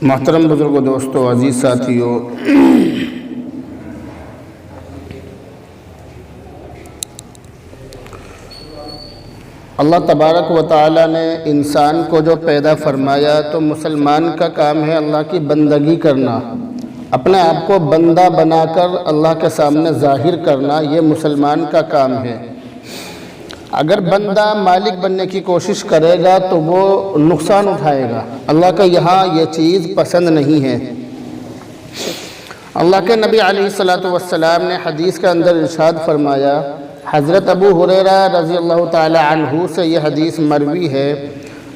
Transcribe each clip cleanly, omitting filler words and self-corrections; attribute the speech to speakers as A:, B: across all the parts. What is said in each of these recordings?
A: محترم بزرگوں، دوستو، عزیز ساتھیو، اللہ تبارک و تعالی نے انسان کو جو پیدا فرمایا تو مسلمان کا کام ہے اللہ کی بندگی کرنا، اپنے آپ کو بندہ بنا کر اللہ کے سامنے ظاہر کرنا، یہ مسلمان کا کام ہے۔ اگر بندہ مالک بننے کی کوشش کرے گا تو وہ نقصان اٹھائے گا۔ اللہ کا یہاں یہ چیز پسند نہیں ہے۔ اللہ کے نبی علیہ السلام نے حدیث کے اندر ارشاد فرمایا، حضرت ابو ہریرہ رضی اللہ تعالی عنہ سے یہ حدیث مروی ہے۔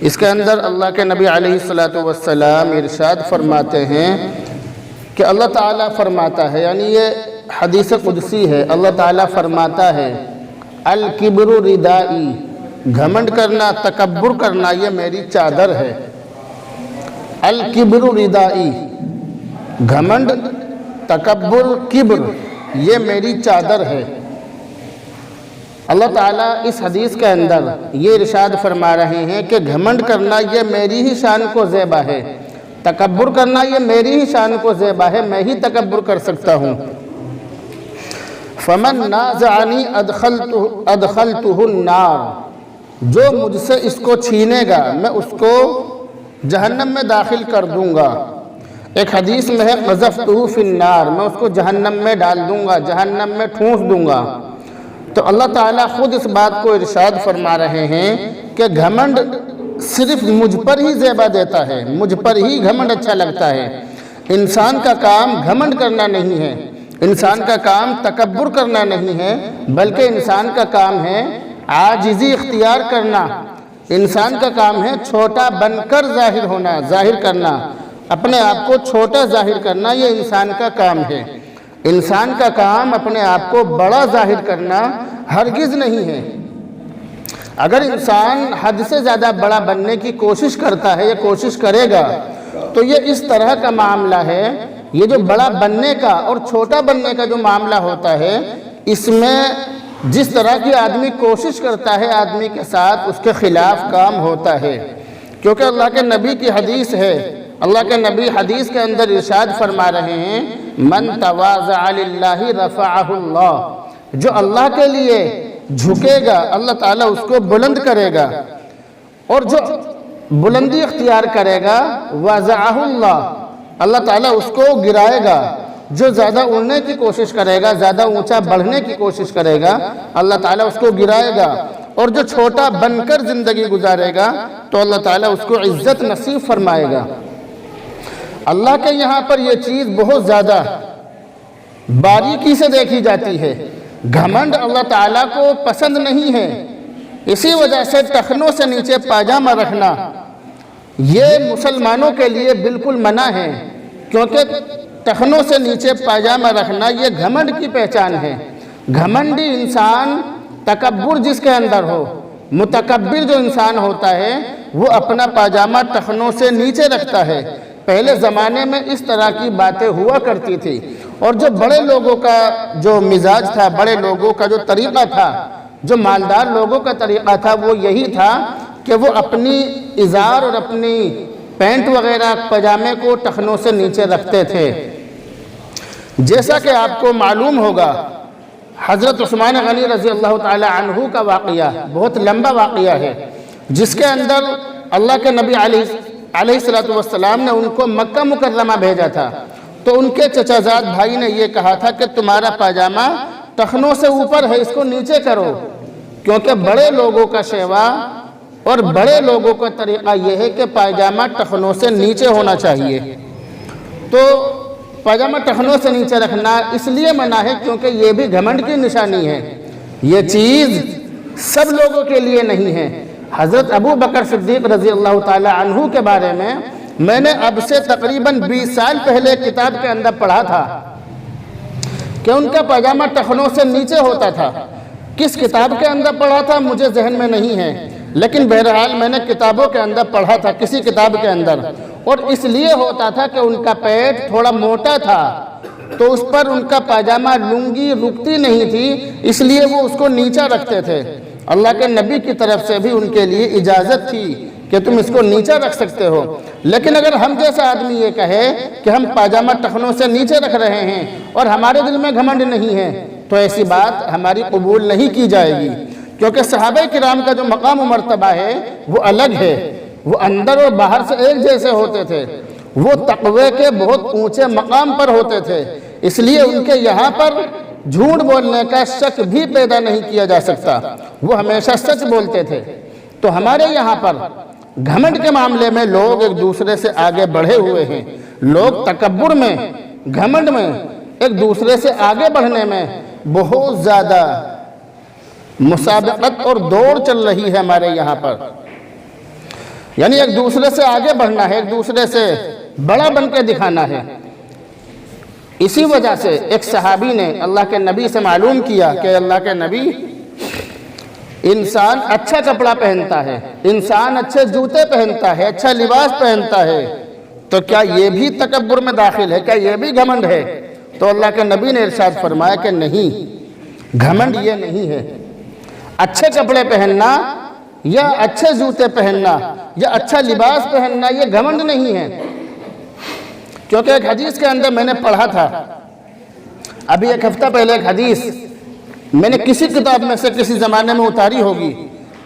A: اس کے اندر اللہ کے نبی علیہ السلام ارشاد فرماتے ہیں کہ اللہ تعالیٰ فرماتا ہے، یعنی یہ حدیث قدسی ہے، اللہ تعالیٰ فرماتا ہے، الکبر ردائی، گھمنڈ کرنا، تکبر کرنا یہ میری چادر ہے۔ الکبر ردائی، گھمنڈ، تکبر، کبر یہ میری چادر ہے۔ اللہ تعالیٰ اس حدیث کے اندر یہ ارشاد فرما رہے ہیں کہ گھمنڈ کرنا یہ میری ہی شان کو زیبا ہے، تکبر کرنا یہ میری ہی شان کو زیبا ہے، میں ہی تکبر کر سکتا ہوں۔ فمن نازعنی ادخلتہ النار، جو مجھ سے اس کو چھینے گا میں اس کو جہنم میں داخل کر دوں گا۔ ایک حدیث میں ہے قذفتہ فی النار، میں اس کو جہنم میں ڈال دوں گا، جہنم میں ٹھونس دوں گا۔ تو اللہ تعالیٰ خود اس بات کو ارشاد فرما رہے ہیں کہ گھمنڈ صرف مجھ پر ہی زیبا دیتا ہے، مجھ پر ہی گھمنڈ اچھا لگتا ہے۔ انسان کا کام گھمنڈ کرنا نہیں ہے، انسان کا کام تکبر کرنا نہیں ہے، بلکہ انسان کا کام ہے عاجزی اختیار کرنا۔ انسان کا کام ہے چھوٹا بن کر ظاہر ہونا، ظاہر کرنا، اپنے آپ کو چھوٹا ظاہر کرنا، یہ انسان کا کام ہے۔ انسان کا کام اپنے آپ کو بڑا ظاہر کرنا ہرگز نہیں ہے۔ اگر انسان حد سے زیادہ بڑا بننے کی کوشش کرتا ہے یا کوشش کرے گا تو یہ اس طرح کا معاملہ ہے، یہ جو بڑا بننے کا اور چھوٹا بننے کا جو معاملہ ہوتا ہے، اس میں جس طرح کی آدمی کوشش کرتا ہے آدمی کے ساتھ اس کے خلاف کام ہوتا ہے، کیونکہ اللہ کے نبی کی حدیث ہے۔ اللہ کے نبی حدیث کے اندر ارشاد فرما رہے ہیں، من تواضع للہ رفعہ اللہ، جو اللہ کے لیے جھکے گا اللہ تعالیٰ اس کو بلند کرے گا، اور جو بلندی اختیار کرے گا وضعہ اللہ، اللہ تعالیٰ اس کو گرائے گا۔ جو زیادہ اڑنے کی کوشش کرے گا، زیادہ اونچا بڑھنے کی کوشش کرے گا، اللہ تعالیٰ اس کو گرائے گا، اور جو چھوٹا بن کر زندگی گزارے گا تو اللہ تعالیٰ اس کو عزت نصیب فرمائے گا۔ اللہ کے یہاں پر یہ چیز بہت زیادہ باریکی سے دیکھی جاتی ہے۔ گھمنڈ اللہ تعالیٰ کو پسند نہیں ہے، اسی وجہ سے ٹخنوں سے نیچے پاجامہ رکھنا یہ مسلمانوں کے لیے بالکل منع ہے، کیونکہ ٹخنوں سے نیچے پاجامہ رکھنا یہ گھمنڈ کی پہچان ہے۔ گھمنڈی انسان، تکبر جس کے اندر ہو، متکبر جو انسان ہوتا ہے وہ اپنا پاجامہ ٹخنوں سے نیچے رکھتا ہے۔ پہلے زمانے میں اس طرح کی باتیں ہوا کرتی تھی، اور جو بڑے لوگوں کا جو مزاج تھا، بڑے لوگوں کا جو طریقہ تھا، جو مالدار لوگوں کا طریقہ تھا، وہ یہی تھا کہ وہ اپنی ازار اور اپنی پینٹ وغیرہ پاجامے کو ٹخنوں سے نیچے رکھتے تھے۔ جیسا کہ آپ کو معلوم ہوگا، حضرت عثمان غنی رضی اللہ تعالی عنہ کا واقعہ بہت لمبا واقعہ ہے، جس کے اندر اللہ کے نبی علیہ السلام نے ان کو مکہ مکرمہ بھیجا تھا، تو ان کے چچا زاد بھائی نے یہ کہا تھا کہ تمہارا پاجامہ ٹخنوں سے اوپر ہے، اس کو نیچے کرو، کیونکہ بڑے لوگوں کا شیوا اور بڑے لوگوں کا طریقہ یہ ہے کہ پاجامہ ٹخنوں سے نیچے ہونا چاہیے۔ تو پاجامہ ٹخنوں سے نیچے رکھنا اس لیے منع ہے کیونکہ یہ بھی گھمنڈ کی نشانی ہے، یہ چیز سب لوگوں کے لیے نہیں ہے۔ حضرت ابو بکر صدیق رضی اللہ تعالی عنہ کے بارے میں نے اب سے تقریباً 20 سال پہلے کتاب کے اندر پڑھا تھا کہ ان کا پاجامہ ٹخنوں سے نیچے ہوتا تھا۔ کس کتاب کے اندر پڑھا تھا مجھے ذہن میں نہیں ہے، لیکن بہرحال میں نے کتابوں کے اندر پڑھا تھا، کسی کتاب کے اندر، اور اس لیے ہوتا تھا کہ ان کا پیٹ تھوڑا موٹا تھا، تو اس پر ان کا پاجامہ لنگی رکتی نہیں تھی، اس لیے وہ اس کو نیچا رکھتے تھے۔ اللہ کے نبی کی طرف سے بھی ان کے لیے اجازت تھی کہ تم اس کو نیچے رکھ سکتے ہو، لیکن اگر ہم جیسا آدمی یہ کہے کہ ہم پاجامہ ٹخنوں سے نیچے رکھ رہے ہیں اور ہمارے دل میں گھمنڈ نہیں ہے، تو ایسی بات ہماری قبول نہیں کی جائے گی، کیونکہ صحابہ کرام کا جو مقام و مرتبہ ہے وہ الگ ہے، وہ اندر اور باہر سے ایک جیسے ہوتے تھے، وہ تقوی کے بہت اونچے مقام پر ہوتے تھے، اس لیے ان کے یہاں پر جھوٹ بولنے کا شک بھی پیدا نہیں کیا جا سکتا، وہ ہمیشہ سچ بولتے تھے۔ تو ہمارے یہاں پر گھمنڈ کے معاملے میں لوگ ایک دوسرے سے آگے بڑھے ہوئے ہیں، لوگ تکبر میں، گھمنڈ میں، ایک دوسرے سے آگے بڑھنے میں بہت زیادہ مسابقت اور دوڑ چل رہی ہے ہمارے یہاں پر، یعنی ایک دوسرے سے آگے بڑھنا ہے، ایک دوسرے سے بڑا بن کے دکھانا ہے۔ اسی وجہ سے ایک صحابی نے اللہ کے نبی سے معلوم کیا کہ اللہ کے نبی، انسان اچھا کپڑا پہنتا ہے، انسان اچھے جوتے پہنتا ہے، اچھا لباس پہنتا ہے، تو کیا یہ بھی تکبر میں داخل ہے؟ کیا یہ بھی گھمنڈ ہے؟ تو اللہ کے نبی نے ارشاد فرمایا کہ نہیں، گھمنڈ یہ نہیں ہے۔ اچھے کپڑے پہننا یا اچھے جوتے پہننا یا اچھا لباس پہننا یہ گھمنڈ نہیں ہے، کیونکہ ایک حدیث کے اندر میں نے پڑھا تھا، ابھی ایک ہفتہ پہلے ایک حدیث میں نے کسی کتاب میں سے کسی زمانے میں اتاری ہوگی،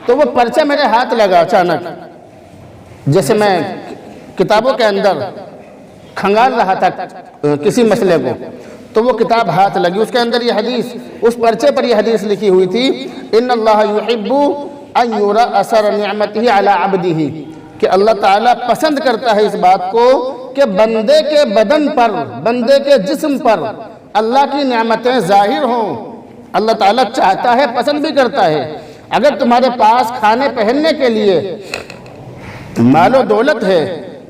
A: تو وہ پرچہ میرے ہاتھ لگا اچانک، جیسے میں کتابوں کے اندر کھنگال رہا تھا کسی مسئلے کو، تو وہ کتاب ہاتھ لگی، اس کے اندر یہ حدیث، اس پرچے پر یہ حدیث لکھی ہوئی تھی، ان اللہ یحب ان یرى اثر نعمتہ علی عبدہ، کہ اللہ تعالیٰ پسند کرتا ہے اس بات کو کہ بندے کے بدن پر، بندے کے جسم پر اللہ کی نعمتیں ظاہر ہوں۔ اللہ تعالیٰ چاہتا ہے، پسند بھی کرتا ہے۔ اگر تمہارے پاس کھانے پہننے کے لیے مال و دولت ہے،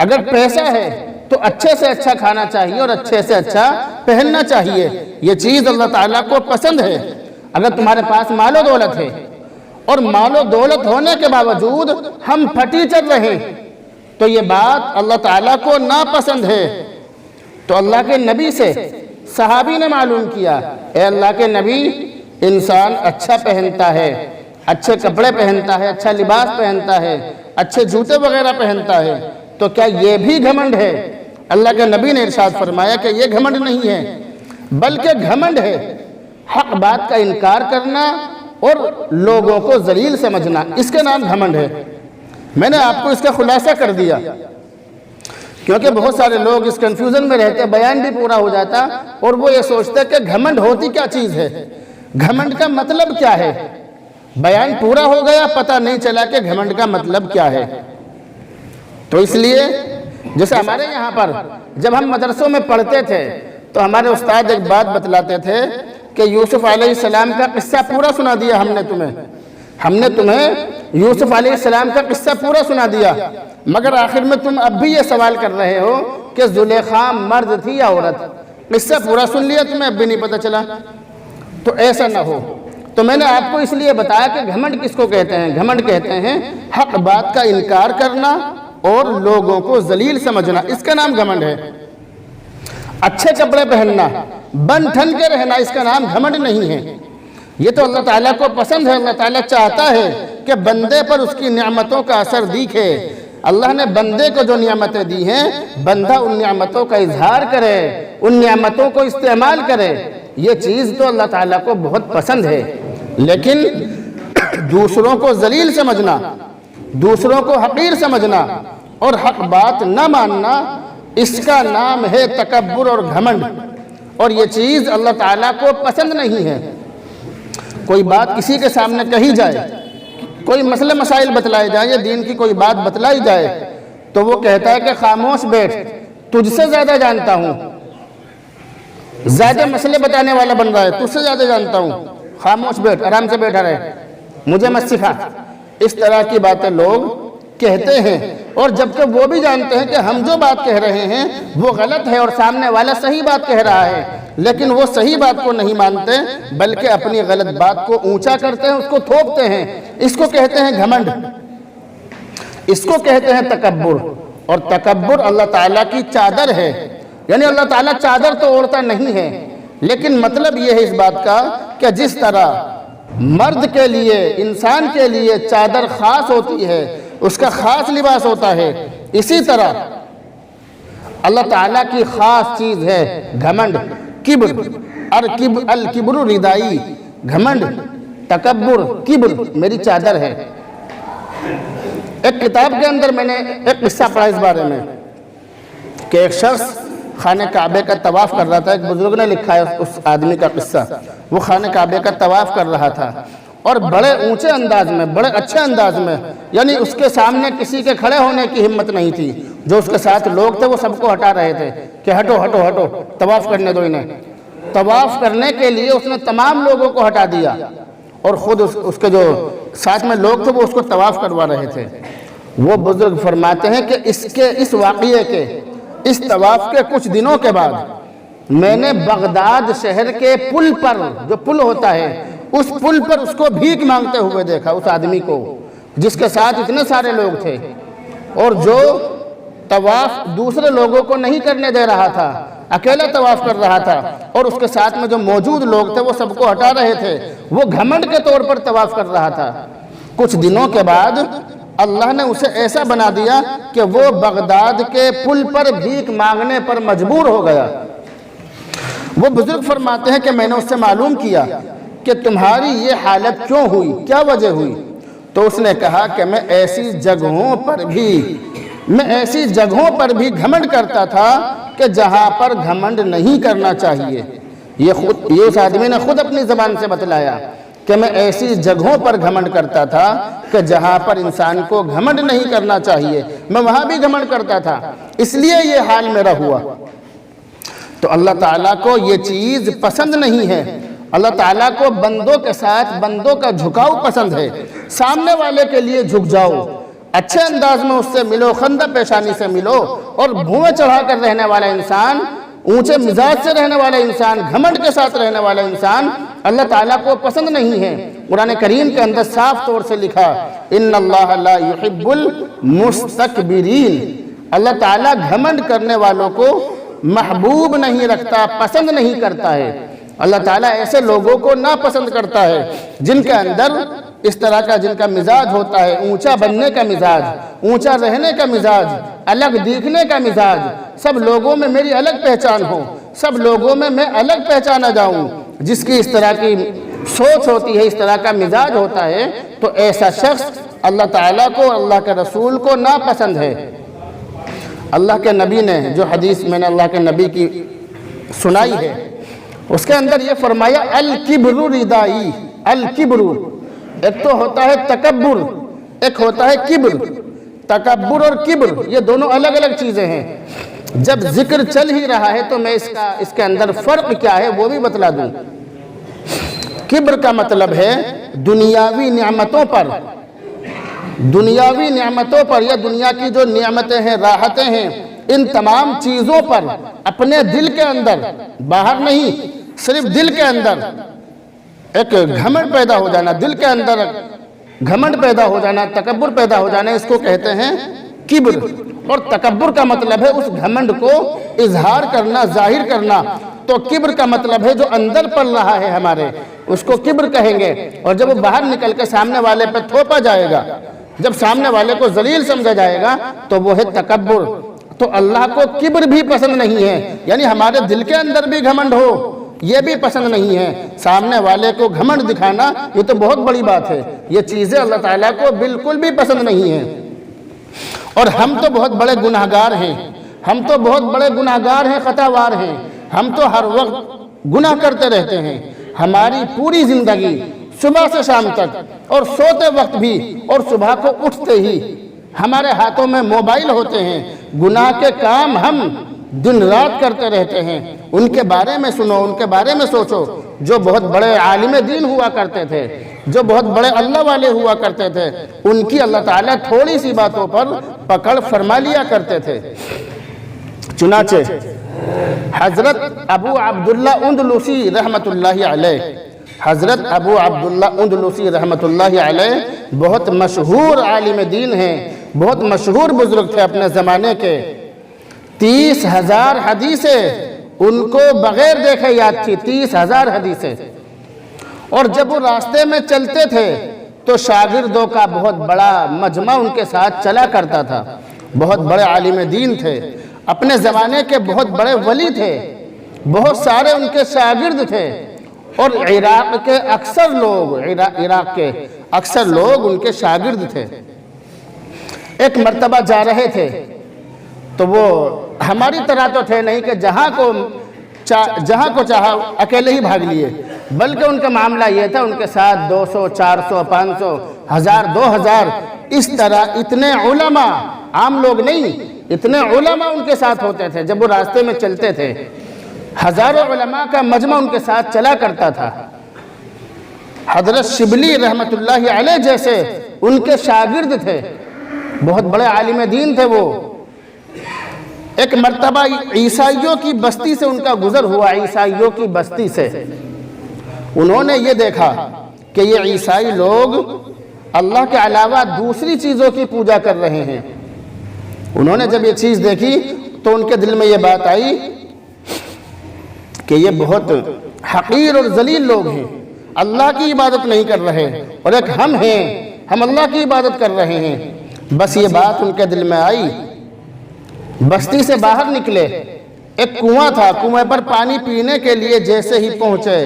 A: اگر پیسہ ہے، تو اچھے سے اچھا کھانا چاہیے اور اچھے سے اچھا پہننا چاہیے، یہ چیز اللہ تعالیٰ کو پسند ہے۔ اگر تمہارے پاس مال و دولت ہے اور مال و دولت ہونے کے باوجود ہم پھٹی چل رہے، تو یہ بات اللہ تعالیٰ کو ناپسند ہے۔ تو اللہ کے نبی سے صحابی نے معلوم کیا، اے اللہ کے نبی، انسان اچھا پہنتا ہے، اچھے کپڑے پہنتا ہے، اچھا لباس پہنتا ہے، اچھے جوتے وغیرہ پہنتا ہے، تو کیا یہ بھی گھمنڈ ہے؟ اللہ کے نبی نے ارشاد فرمایا کہ یہ گھمنڈ نہیں ہے، بلکہ گھمنڈ ہے حق بات کا انکار کرنا اور لوگوں کو ذلیل سمجھنا، اس کے نام گھمنڈ ہے۔ میں نے آپ کو اس کا خلاصہ کر دیا، کیونکہ بہت سارے لوگ اس کنفیوژن میں رہتے، بیان بھی پورا ہو جاتا اور وہ یہ سوچتے کہ گھمنڈ ہوتی کیا چیز ہے، گھمنڈ کا مطلب کیا ہے، بیان پورا ہو گیا، پتہ نہیں چلا کہ گھمنڈ کا مطلب کیا ہے۔ تو اس لیے جیسے ہمارے یہاں پر جب ہم مدرسوں میں پڑھتے تھے تو ہمارے استاد ایک بات بتلاتے تھے کہ یوسف علیہ السلام کا قصہ پورا سنا دیا ہم نے تمہیں یوسف علیہ السلام کا قصہ پورا سنا دیا، مگر آخر میں تم اب بھی یہ سوال کر رہے ہو کہ زلیخا مرد تھی یا عورت؟ قصہ پورا سن لیا، تمہیں اب بھی نہیں پتہ چلا؟ تو ایسا نہ ہو، تو میں نے آپ کو اس لیے بتایا کہ گھمنڈ کس کو کہتے ہیں؟ گھمنڈ کہتے ہیں حق بات کا انکار کرنا اور لوگوں کو ذلیل سمجھنا، اس کا نام گھمنڈ ہے۔ اچھے کپڑے پہننا، بن ٹھن کے رہنا، اس کا نام گھمنڈ نہیں ہے۔ یہ تو اللہ تعالیٰ کو پسند ہے، اللہ تعالیٰ چاہتا ہے کہ بندے پر اس کی نعمتوں کا اثر دکھے۔ اللہ نے بندے کو جو نعمتیں دی ہیں، بندہ ان نعمتوں کا اظہار کرے، ان نعمتوں کو استعمال کرے، یہ چیز تو اللہ تعالیٰ کو بہت پسند ہے۔ لیکن دوسروں کو ذلیل سمجھنا، دوسروں کو حقیر سمجھنا اور حق بات نہ ماننا، اس کا نام ہے تکبر اور گھمنڈ، اور یہ چیز اللہ تعالیٰ کو پسند نہیں ہے۔ کوئی بات کسی کے سامنے کہی جائے، کوئی مسئلے مسائل بتلائے جائیں یا دین کی کوئی بات بتلائی جائے، تو وہ کہتا ہے کہ خاموش بیٹھ، تجھ سے زیادہ جانتا ہوں، زیادہ مسئلے بتانے والا بن رہا ہے، تجھ سے زیادہ جانتا ہوں، خاموش بیٹھ، آرام سے بیٹھا رہے، مجھے مت سکھا۔ اس طرح کی باتیں لوگ کہتے ہیں، اور جبکہ وہ بھی جانتے ہیں کہ ہم جو بات کہہ رہے ہیں وہ غلط ہے اور سامنے والا صحیح بات کہہ رہا ہے، لیکن وہ صحیح بات کو نہیں مانتے بلکہ اپنی غلط بات کو اونچا کرتے ہیں، اس کو تھوپتے ہیں۔ اس کو کہتے ہیں گھمنڈ، اس کو کہتے ہیں تکبر، اور تکبر اللہ تعالیٰ کی چادر ہے، یعنی اللہ تعالیٰ چادر تو اوڑھتا نہیں ہے، لیکن مطلب یہ ہے اس بات کا کہ جس طرح مرد کے لیے، انسان کے لیے چادر خاص ہوتی ہے، اس کا خاص لباس ہوتا ہے، اسی طرح اللہ تعالیٰ کی خاص چیز ہے گھمنڈ، کبر، الکبر ردائی، گھمنڈ، تکبر، کبر میری چادر ہے۔ ایک کتاب کے اندر میں نے ایک قصہ پڑھا اس بارے میں کہ ایک شخص خانہ کعبے کا طواف کر رہا تھا۔ ایک بزرگ نے لکھا ہے اس آدمی کا قصہ، وہ خانہ کعبے کا طواف کر رہا تھا اور بڑے اونچے انداز میں، بڑے اچھے انداز میں، یعنی اس کے سامنے کسی کے کھڑے ہونے کی ہمت نہیں تھی۔ جو اس کے ساتھ لوگ تھے وہ سب کو ہٹا رہے تھے کہ ہٹو ہٹو ہٹو، طواف کرنے دو انہیں۔ طواف کرنے کے لیے اس نے تمام لوگوں کو ہٹا دیا اور خود اس کے جو ساتھ میں لوگ تھے وہ اس کو طواف کروا رہے تھے۔ وہ بزرگ فرماتے ہیں کہ اس واقعے کے، اس طواف کے کچھ دنوں کے بعد میں نے بغداد شہر کے پل پر، جو پل ہوتا ہے، اس پل پر اس کو بھیک مانگتے ہوئے دیکھا، اس آدمی کو جس کے ساتھ اتنے سارے لوگ تھے اور جو طواف دوسرے لوگوں کو نہیں کرنے دے رہا تھا، اکیلا طواف کر رہا تھا اور اس کے ساتھ میں جو موجود لوگ تھے وہ سب کو ہٹا رہے تھے۔ وہ گھمنڈ کے طور پر طواف کر رہا تھا۔ کچھ دنوں کے بعد اللہ نے اسے ایسا بنا دیا کہ وہ بغداد کے پل پر بھیک مانگنے پر مجبور ہو گیا۔ وہ بزرگ فرماتے ہیں کہ میں نے اس سے معلوم کیا کہ تمہاری یہ حالت کیوں ہوئی، کیا وجہ ہوئی؟ تو اس نے کہا کہ میں ایسی جگہوں پر بھی گھمنڈ کرتا تھا کہ جہاں پر گھمنڈ نہیں کرنا چاہیے۔ یہ اس آدمی نے خود اپنی زبان سے بتلایا کہ میں ایسی جگہوں پر گھمنڈ کرتا تھا کہ جہاں پر انسان کو گھمنڈ نہیں کرنا چاہیے، میں وہاں بھی گھمنڈ کرتا تھا، اس لیے یہ حال میرا ہوا۔ تو اللہ تعالیٰ کو یہ چیز پسند نہیں ہے۔ اللہ تعالیٰ کو بندوں کے ساتھ بندوں کا جھکاؤ پسند ہے۔ سامنے والے کے لیے جھک جاؤ، اچھے انداز میں اس سے ملو، خندہ پیشانی سے ملو، اور بھویں چڑھا کر رہنے والا انسان، اونچے مزاج سے رہنے والا انسان، گھمنڈ کے ساتھ رہنے والا انسان اللہ تعالیٰ کو پسند نہیں ہے۔ قرآن کریم کے اندر صاف طور سے لکھا ان اللہ لا يحب المستکبرین، اللہ تعالیٰ گھمنڈ کرنے والوں کو محبوب نہیں رکھتا، پسند نہیں کرتا ہے۔ اللہ تعالیٰ ایسے لوگوں کو ناپسند کرتا ہے جن کے اندر اس طرح کا، جن کا مزاج ہوتا ہے اونچا بننے کا مزاج، اونچا رہنے کا مزاج، الگ دیکھنے کا مزاج، سب لوگوں میں میری الگ پہچان ہو، سب لوگوں میں میں الگ پہچانا جاؤں۔ جس کی اس طرح کی سوچ ہوتی ہے، اس طرح کا مزاج ہوتا ہے، تو ایسا شخص اللہ تعالیٰ کو، اللہ کے رسول کو ناپسند ہے۔ اللہ کے نبی نے جو حدیث میں نے اللہ کے نبی کی سنائی ہے، اس کے اندر یہ فرمایا الکبر ردائی، الکبر، ایک تو ہوتا ہے تکبر، ایک ہوتا ہے کبر۔ تکبر اور کبر یہ دونوں الگ الگ چیزیں ہیں۔ جب ذکر چل ہی رہا ہے تو میں اس کے اندر فرق کیا ہے وہ بھی بتلا دوں۔ کبر کا مطلب ہے دنیاوی نعمتوں پر، یا دنیا کی جو نعمتیں ہیں، راحتیں ہیں، ان تمام چیزوں پر اپنے دل کے اندر، باہر نہیں، صرف دل کے اندر ایک گھمنڈ پیدا ہو جانا، دل کے اندر گھمنڈ پیدا ہو جانا، تکبر پیدا ہو جانا، اس کو کہتے ہیں کبر۔ اور تکبر کا مطلب ہے اس گھمنڈ کو اظہار کرنا، ظاہر کرنا۔ تو کبر کا مطلب ہے جو اندر پل رہا ہے ہمارے، اس کو کبر کہیں گے، اور جب وہ باہر نکل کے سامنے والے پہ تھوپا جائے گا، جب سامنے والے کو ذلیل سمجھا جائے گا، تو وہ ہے تکبر۔ تو اللہ کو کبر بھی پسند نہیں ہے، یعنی ہمارے دل کے اندر بھی گھمنڈ ہو یہ بھی پسند نہیں ہے۔ سامنے والے کو گھمنڈ دکھانا یہ تو بہت بڑی بات ہے، یہ چیزیں اللہ تعالیٰ کو بالکل بھی پسند نہیں ہیں۔ اور ہم تو بہت بڑے گناہگار ہیں، ہم تو بہت بڑے گناہگار ہیں، خطاوار ہیں، ہم تو ہر وقت گناہ کرتے رہتے ہیں۔ ہماری پوری زندگی صبح سے شام تک، اور سوتے وقت بھی اور صبح کو اٹھتے ہی ہمارے ہاتھوں میں موبائل ہوتے ہیں، گناہ کے کام ہم دن رات کرتے رہتے ہیں۔ ان کے بارے میں سنو، ان کے بارے میں سوچو، جو بہت بڑے عالم دین ہوا کرتے تھے، جو بہت بڑے اللہ والے ہوا کرتے تھے، ان کی اللہ تعالیٰ تھوڑی سی باتوں پر پکڑ فرما لیا کرتے تھے۔ چنانچہ حضرت ابو عبداللہ اندلسی رحمت اللہ علیہ، حضرت ابو عبداللہ اندلسی رحمت اللہ علیہ بہت مشہور عالم دین ہیں، بہت مشہور بزرگ تھے اپنے زمانے کے۔ 30,000 حدیثیں ان کو بغیر دیکھے یاد تھی، 30,000 حدیثیں۔ اور جب وہ راستے میں چلتے تھے تو شاگردوں کا بہت بڑا مجمع ان کے ساتھ چلا کرتا تھا. بہت بڑے عالم دین تھے، اپنے زمانے کے بہت بڑے ولی تھے، بہت سارے ان کے شاگرد تھے، اور عراق کے اکثر لوگ ان کے شاگرد تھے. ایک مرتبہ جا رہے تھے تو وہ ہماری طرح تو تھے نہیں کہ جہاں کو چاہا اکیلے ہی بھاگ لیے، بلکہ ان کا معاملہ یہ تھا ان کے ساتھ 200 400 500 1000 2000 اس طرح اتنے علماء، عام لوگ نہیں، اتنے علماء ان کے ساتھ ہوتے تھے. جب وہ راستے میں چلتے تھے ہزاروں علماء کا مجمع ان کے ساتھ چلا کرتا تھا. حضرت شبلی رحمت اللہ علیہ جیسے ان کے شاگرد تھے، بہت بڑے عالم دین تھے. وہ ایک مرتبہ عیسائیوں کی بستی سے ان کا گزر ہوا، عیسائیوں کی بستی سے. انہوں نے یہ دیکھا کہ یہ عیسائی لوگ اللہ کے علاوہ دوسری چیزوں کی پوجا کر رہے ہیں. انہوں نے جب یہ چیز دیکھی تو ان کے دل میں یہ بات آئی کہ یہ بہت حقیر اور ذلیل لوگ ہیں، اللہ کی عبادت نہیں کر رہے، اور ایک ہم ہیں، ہم اللہ کی عبادت کر رہے ہیں. بس یہ بات ان کے دل میں آئی. بستی سے باہر نکلے، ایک کنواں تھا، کنویں پر پانی پینے کے لیے جیسے ہی پہنچے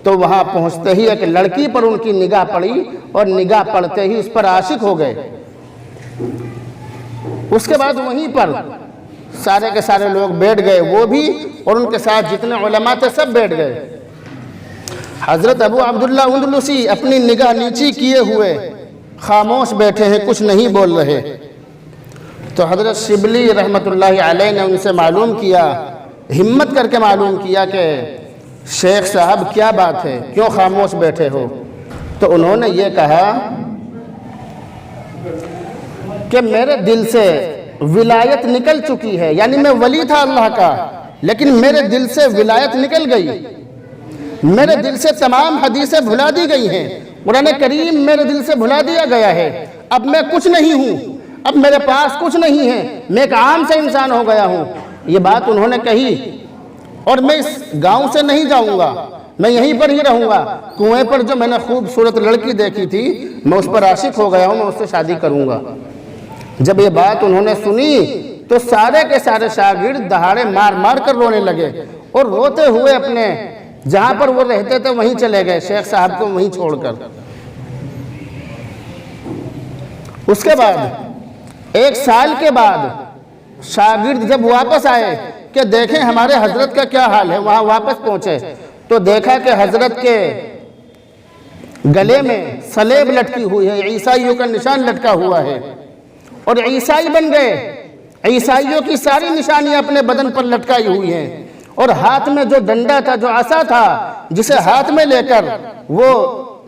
A: تو وہاں پہنچتے ہی ایک لڑکی پر ان کی نگاہ پڑی، اور نگاہ پڑتے ہی اس پر عاشق ہو گئے. اس کے بعد وہیں پر سارے کے سارے لوگ بیٹھ گئے، وہ بھی اور ان کے ساتھ جتنے علماء تھے سب بیٹھ گئے. حضرت ابو عبداللہ اندلسی اپنی نگاہ نیچی کیے ہوئے خاموش بیٹھے ہیں، کچھ نہیں بول رہے. تو حضرت شبلی رحمت اللہ علیہ نے ان سے معلوم کیا، ہمت کر کے معلوم کیا کہ شیخ صاحب کیا بات ہے، کیوں خاموش بیٹھے ہو؟ تو انہوں نے یہ کہا کہ میرے دل سے ولایت نکل چکی ہے، یعنی میں ولی تھا اللہ کا، لیکن میرے دل سے ولایت نکل گئی، میرے دل سے تمام حدیثیں بھلا دی گئی ہیں، قرآن کریم میرے دل سے بھلا دیا گیا ہے. اب میں کچھ نہیں ہوں، اب میرے پاس کچھ نہیں ہے، میں ایک عام سے انسان ہو گیا ہوں. یہ بات انہوں نے کہی، اور میں اس گاؤں سے نہیں جاؤں گا، میں یہیں پر ہی رہوں گا. کنویں پر جو میں نے خوبصورت لڑکی دیکھی تھی میں اس پر عاشق ہو گیا ہوں، میں اس سے شادی کروں گا. جب یہ بات انہوں نے سنی تو سارے کے سارے شاگرد دہاڑے مار مار کر رونے لگے، اور روتے ہوئے اپنے جہاں پر وہ رہتے تھے وہیں چلے گئے، شیخ صاحب کو وہیں چھوڑ کر. اس کے بعد 1 سال کے بعد شاگرد جب واپس آئے کہ دیکھیں ہمارے حضرت کا کیا حال ہے، وہاں واپس پہنچے تو دیکھا کہ حضرت کے گلے میں صلیب لٹکی ہوئی ہے، عیسائیوں کا نشان لٹکا ہوا ہے، اور عیسائی بن گئے. عیسائیوں کی ساری نشانیاں اپنے بدن پر لٹکائی ہوئی ہیں، اور ہاتھ میں جو ڈنڈا تھا، جو عصا تھا، جسے ہاتھ میں لے کر وہ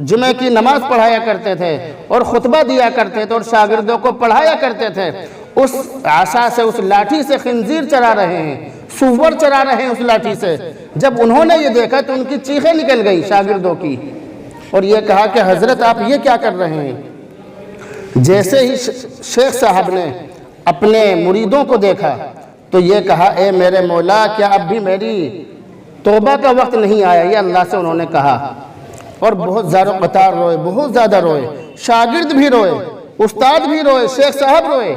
A: جمعہ کی نماز پڑھایا کرتے تھے اور خطبہ دیا کرتے تھے اور شاگردوں کو پڑھایا کرتے تھے، اس عصا سے، اس لاٹھی سے خنزیر چرا رہے ہیں، سور چرا رہے ہیں اس لاٹھی سے. جب انہوں نے یہ دیکھا تو ان کی چیخیں نکل گئی شاگردوں کی، اور یہ کہا کہ حضرت آپ یہ کیا کر رہے ہیں؟ جیسے ہی شیخ صاحب نے اپنے مریدوں کو دیکھا تو یہ کہا اے میرے مولا، کیا اب بھی میری توبہ کا وقت نہیں آیا؟ یہ اللہ سے انہوں نے کہا، اور بہت زار و قطار روئے، بہت زیادہ روئے. شاگرد بھی روئے، استاد بھی روئے، شیخ صاحب روئے.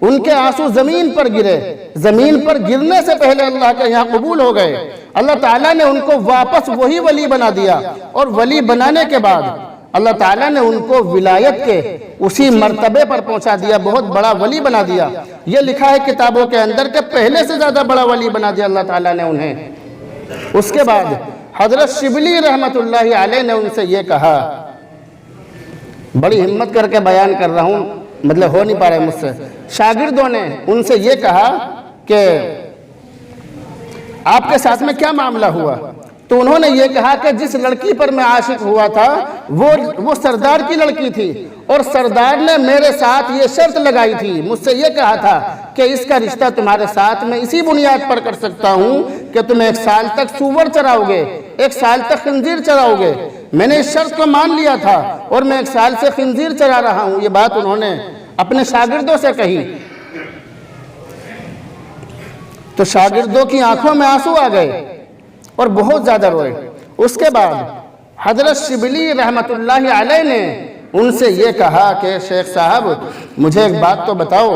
A: ان کے آنسو زمین پر گرے، زمین پر گرنے سے پہلے اللہ کے یہاں قبول ہو گئے. اللہ تعالیٰ نے ان کو واپس وہی ولی بنا دیا، اور ولی بنانے کے بعد اللہ تعالیٰ نے ان کو ولایت کے اسی مرتبے پر پہنچا دیا، بہت بڑا ولی بنا دیا. یہ لکھا ہے کتابوں کے اندر کہ پہلے سے زیادہ بڑا ولی بنا دیا اللہ تعالیٰ نے انہیں. اس کے بعد حضرت شبلی رحمت اللہ علیہ نے ان سے یہ کہا، بڑی ہمت کر کے بیان کر رہا ہوں، مطلب ہو نہیں پا رہے مجھ سے. شاگردوں نے ان سے یہ کہا کہ آپ کے ساتھ میں کیا معاملہ ہوا؟ تو انہوں نے یہ کہا کہ جس لڑکی پر میں عاشق ہوا تھا وہ سردار کی لڑکی تھی، اور سردار نے میرے ساتھ یہ شرط لگائی تھی، مجھ سے یہ کہا تھا کہ اس کا رشتہ تمہارے ساتھ میں اسی بنیاد پر کر سکتا ہوں کہ تم 1 سال تک سور چراؤ گے، 1 سال تک خنزیر چراؤ گے. میں نے اس شرط کو مان لیا تھا اور میں 1 سال سے خنزیر چرا رہا ہوں. یہ بات انہوں نے اپنے شاگردوں سے کہی تو شاگردوں کی آنکھوں میں آنسو آ گئے اور بہت زیادہ روئے. اس کے بعد حضرت شبلی رحمت اللہ علیہ نے ان سے یہ کہا کہ شیخ صاحب مجھے ایک بات تو بتاؤ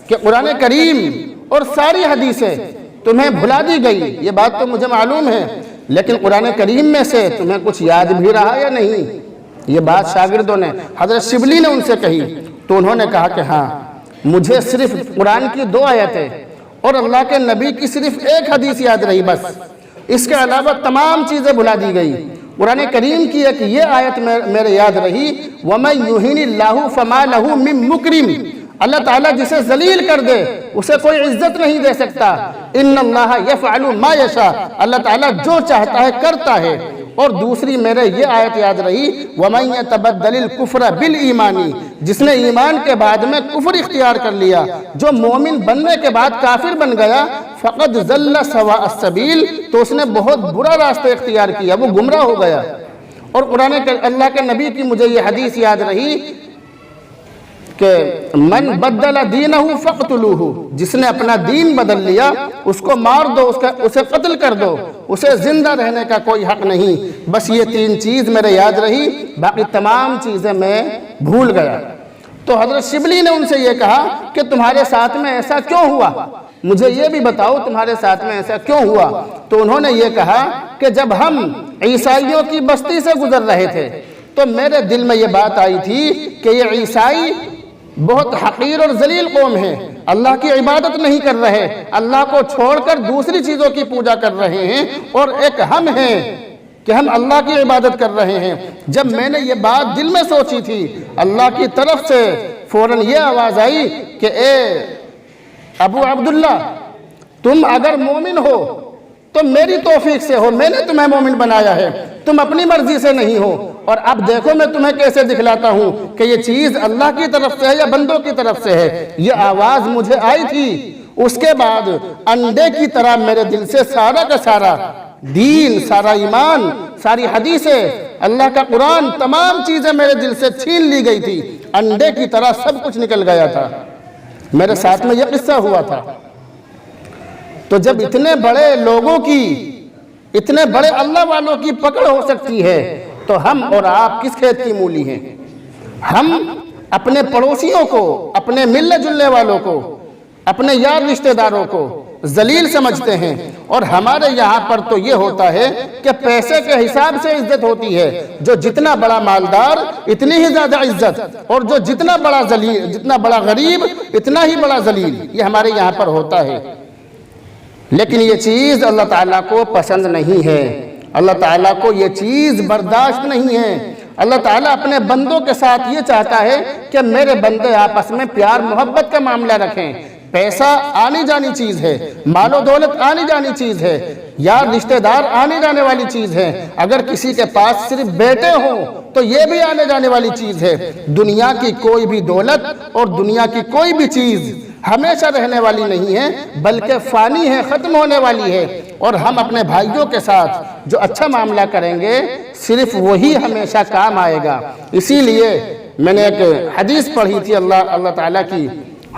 A: کہ قرآن کریم اور ساری حدیثیں تمہیں بھلا دی گئی، یہ بات تو مجھے معلوم ہے، لیکن قرآن کریم میں سے تمہیں کچھ یاد بھی رہا یا نہیں؟ یہ بات شاگردوں نے حضرت شبلی نے ان سے کہی تو انہوں نے کہا کہ ہاں مجھے صرف قرآن کی 2 آیتیں اور اللہ کے نبی کی صرف ایک حدیث یاد رہی، بس اس کے علاوہ تمام چیزیں بھلا دی گئی۔ قرآن کریم کی ایک یہ آیت میرے یاد رہی، وَمَن يُهِنِ اللَّهُ فَمَا لَهُ مِن مُكْرِمٍ، اللہ تعالیٰ جسے ذلیل کر دے اسے کوئی عزت نہیں دے سکتا۔ اِنَّ اللَّهَ يَفْعَلُ مَا يَشَاءُ، اللہ تعالیٰ جو چاہتا ہے کرتا ہے۔ اور دوسری میرے یہ آیت یاد رہی، وَمَن يَتَبَدَّلِ الْكُفْرَ بِالْإِيمَانِ، جس نے ایمان کے بعد میں کفر اختیار کر لیا، جو مومن بننے کے بعد کافر بن گیا، فَقَدْ ضَلَّ سَوَاءَ السَّبِيلِ، تو اس نے بہت برا راستہ اختیار کیا، وہ گمراہ ہو گیا۔ اور اللہ کے نبی کی مجھے یہ حدیث یاد رہی کہ من بدل دینہ فقتلوہ، جس نے اپنا دین بدل لیا اس کو مار دو، اسے قتل کر دو، اسے زندہ رہنے کا کوئی حق نہیں۔ بس یہ 3 چیز میرے یاد رہی، باقی تمام چیزیں میں بھول گیا۔ تو حضرت شبلی نے ان سے یہ کہا کہ تمہارے ساتھ میں ایسا کیوں ہوا، مجھے یہ بھی بتاؤ تمہارے ساتھ میں ایسا کیوں ہوا؟ تو انہوں نے یہ کہا کہ جب ہم عیسائیوں کی بستی سے گزر رہے تھے تو میرے دل میں یہ بات آئی تھی کہ یہ عیسائی بہت حقیر اور ذلیل قوم ہے، اللہ کی عبادت نہیں کر رہے، اللہ کو چھوڑ کر دوسری چیزوں کی پوجا کر رہے ہیں، اور ایک ہم ہیں کہ ہم اللہ کی عبادت کر رہے ہیں۔ جب میں نے یہ بات دل میں سوچی تھی، اللہ کی طرف سے فوراً یہ آواز آئی کہ اے ابو عبداللہ، تم اگر مومن ہو تو میری توفیق سے ہو، میں نے تمہیں مومن بنایا ہے، تم اپنی مرضی سے نہیں ہو۔ اور اب دیکھو میں تمہیں کیسے دکھلاتا ہوں کہ یہ چیز اللہ کی طرف سے ہے یا بندوں کی طرف سے ہے۔ یہ آواز مجھے آئی تھی، اس کے بعد انڈے کی طرح میرے دل سے سارا کا سارا دین، سارا ایمان، ساری حدیثیں، اللہ کا قرآن، تمام چیزیں میرے دل سے چھین لی گئی تھی، انڈے کی طرح سب کچھ نکل گیا تھا۔ میرے ساتھ میں یہ قصہ ہوا تھا۔ تو جب اتنے بڑے لوگوں کی، اتنے بڑے اللہ والوں کی پکڑ ہو سکتی ہے تو ہم اور آپ کس کھیت کی مولی ہیں؟ ہم اپنے پڑوسیوں کو، اپنے ملنے جلنے والوں کو، اپنے یار رشتہ داروں کو ذلیل سمجھتے ہیں، اور ہمارے یہاں پر تو یہ ہوتا ہے کہ پیسے کے حساب سے عزت ہوتی ہے، جو جتنا بڑا مالدار اتنی ہی زیادہ عزت، اور جو جتنا بڑا ذلیل، جتنا بڑا غریب اتنا ہی بڑا ذلیل، یہ ہمارے یہاں پر ہوتا ہے۔ لیکن یہ چیز اللہ تعالیٰ کو پسند نہیں ہے، اللہ تعالیٰ کو یہ چیز برداشت نہیں ہے۔ اللہ تعالیٰ اپنے بندوں کے ساتھ یہ چاہتا ہے کہ میرے بندے آپس میں پیار محبت کا معاملہ رکھیں۔ پیسہ آنی جانی چیز ہے، مال و دولت آنی جانی چیز ہے، یار رشتہ دار آنے جانے والی چیز ہے۔ اگر کسی کے پاس صرف بیٹے ہوں تو یہ بھی آنے جانے والی چیز ہے۔ دنیا کی کوئی بھی دولت اور دنیا کی کوئی بھی چیز ہمیشہ رہنے والی نہیں ہے، بلکہ فانی ہے، ختم ہونے والی ہے۔ اور ہم اپنے بھائیوں کے ساتھ جو اچھا معاملہ کریں گے صرف وہی ہمیشہ کام آئے گا۔ اسی لیے میں نے ایک حدیث پڑھی تھی، اللہ تعالیٰ کی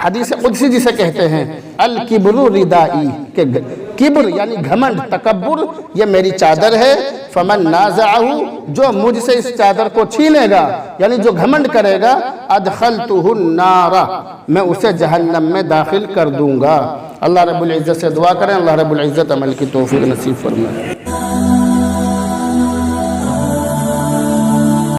A: حدیث قدسی جسے کہتے ہیں، الکبر ردائی، کہ کبر یعنی گھمنڈ، تکبر یہ میری چادر ہے، فمن نازعہ، جو مجھ سے اس چادر کو چھینے گا یعنی جو گھمنڈ کرے گا، ادخلتہ النار، میں اسے جہنم میں داخل کر دوں گا۔ اللہ رب العزت سے دعا کریں، اللہ رب العزت عمل کی توفیق نصیب فرمائے۔